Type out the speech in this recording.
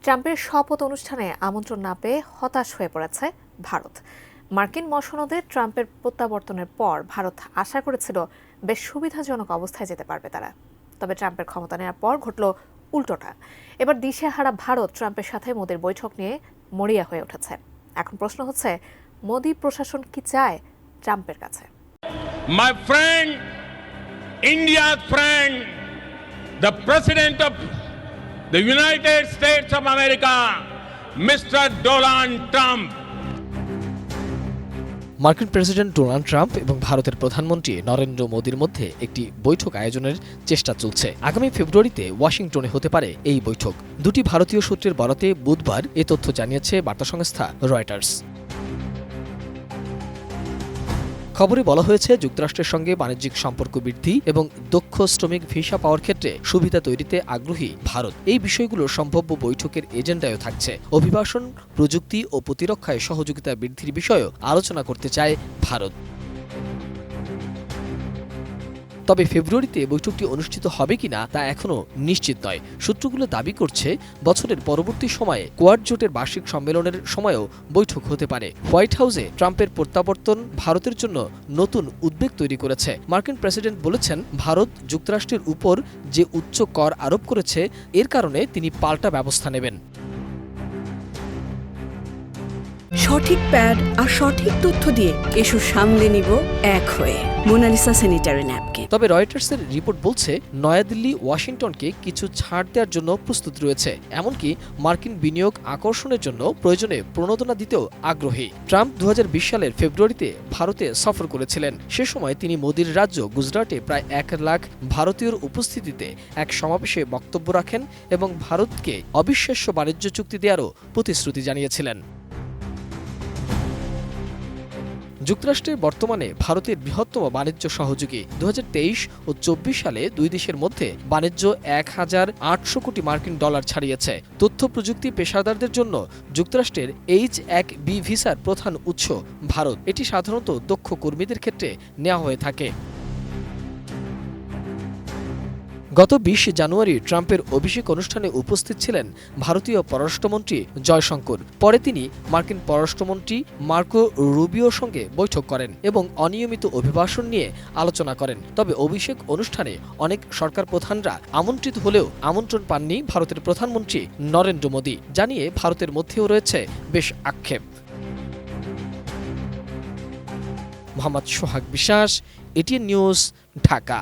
ট্রাম্পের শপথ অনুষ্ঠানে আমন্ত্রণ না পেয়ে হতাশ হয়ে পড়েছে ভারত। মার্কিন মসনদে ট্রাম্পের প্রত্যাবর্তনের পর ভারত আশা করেছিল বেশ সুবিধাজনক অবস্থায় যেতে পারবে তারা। তবে ট্রাম্পের ক্ষমতা নেওয়ার পর ঘটল উল্টোটা। এবার দিশেহারা ভারত ট্রাম্পের সাথে মোদির বৈঠক নিয়ে মরিয়া হয়ে উঠেছে। এখন প্রশ্ন হচ্ছে, মোদি প্রশাসন কি চায় ট্রাম্পের কাছে? My friend, India's friend, the President of the United States of America, Mr. Donald Trump. মার্কিন প্রেসিডেন্ট ডোনাল্ড ট্রাম্প এবং ভারতের প্রধানমন্ত্রী নরেন্দ্র মোদির মধ্যে একটি বৈঠক আয়োজনের চেষ্টা চলছে। আগামী ফেব্রুয়ারিতে ওয়াশিংটনে হতে পারে এই বৈঠক। দুটি ভারতীয় সূত্রের বরাতে বুধবার এ তথ্য জানিয়েছে বার্তা সংস্থা রয়টার্স। খবরে বলা হয়েছে, যুক্তরাষ্ট্রের সঙ্গে বাণিজ্যিক সম্পর্ক বৃদ্ধি এবং দক্ষ শ্রমিক ভিসা পাওয়ার ক্ষেত্রে সুবিধা তৈরিতে আগ্রহী ভারত। এই বিষয়গুলো সম্ভাব্য বৈঠকের এজেন্ডায়ও থাকছে। অভিবাসন, প্রযুক্তি ও প্রতিরক্ষায় সহযোগিতা বৃদ্ধির বিষয়েও আলোচনা করতে চায় ভারত। তবে ফেব্রুয়ারিতে বৈঠকটি অনুষ্ঠিত হবে কিনা তা এখনও নিশ্চিত নয়। সূত্রগুলো দাবি করছে, বছরের পরবর্তী সময়ে কোয়াড জোটের বার্ষিক সম্মেলনের সময়ও বৈঠক হতে পারে। হোয়াইট হাউসে ট্রাম্পের প্রত্যাবর্তন ভারতের জন্য নতুন উদ্বেগ তৈরি করেছে। মার্কিন প্রেসিডেন্ট বলেছেন, ভারত যুক্তরাষ্ট্রের উপর যে উচ্চ কর আরোপ করেছে, এর কারণে তিনি পাল্টা ব্যবস্থা নেবেন। সঠিক প্যাড আর সঠিক তথ্য দিয়ে এসব সামলে নিব এক হয়ে। Monalisa sanitary napkin. তবে রয়টার্সের রিপোর্ট বলছে, নয়াদিল্লি ওয়াশিংটনকে কিছু ছাড় দেওয়ার জন্য প্রস্তুত রয়েছে। এমনকি মার্কিন বিনিয়োগ আকর্ষণের জন্য প্রয়োজনে প্রণোদনা দিতেও আগ্রহী। ট্রাম্প 2020 সালের ফেব্রুয়ারিতে ভারতে সফর করেছিলেন। সে সময় তিনি মোদির রাজ্য গুজরাটে প্রায় 1 লাখ ভারতীয়র উপস্থিতিতে এক সমাবেশে বক্তব্য রাখেন এবং ভারতকে অবিশ্বাস্য বাণিজ্য চুক্তি দেওয়ারও প্রতিশ্রুতি জানিয়েছিলেন। যুক্তরাষ্ট্রের বর্তমানে ভারতের বৃহত্তম বাণিজ্য সহযোগী। 2023 ও 24 সালে দুই দেশের মধ্যে বাণিজ্য 1,800 কোটি মার্কিন ডলার ছাড়িয়েছে। তথ্য প্রযুক্তি পেশাদারদের জন্য যুক্তরাষ্ট্রের H-1B ভিসার প্রধান উৎস ভারত। এটি সাধারণত দক্ষ কর্মীদের ক্ষেত্রে নেওয়া হয়ে থাকে। গত 20 জানুয়ারি ট্রাম্পের অভিষেক অনুষ্ঠানে উপস্থিত ছিলেন ভারতীয় পররাষ্ট্রমন্ত্রী জয়শঙ্কর। পরে তিনি মার্কিন পররাষ্ট্রমন্ত্রী মার্কো রুবিওর সঙ্গে বৈঠক করেন এবং অনিয়মিত অভিবাসন নিয়ে আলোচনা করেন। তবে অভিষেক অনুষ্ঠানে অনেক সরকার প্রধানরা আমন্ত্রিত হলেও আমন্ত্রণ পাননি ভারতের প্রধানমন্ত্রী নরেন্দ্র মোদি, জানিয়ে ভারতের মধ্যেও রয়েছে বেশ আক্ষেপ। মোহাম্মদ সোহাগ বিশ্বাস, এটিএন নিউজ, ঢাকা।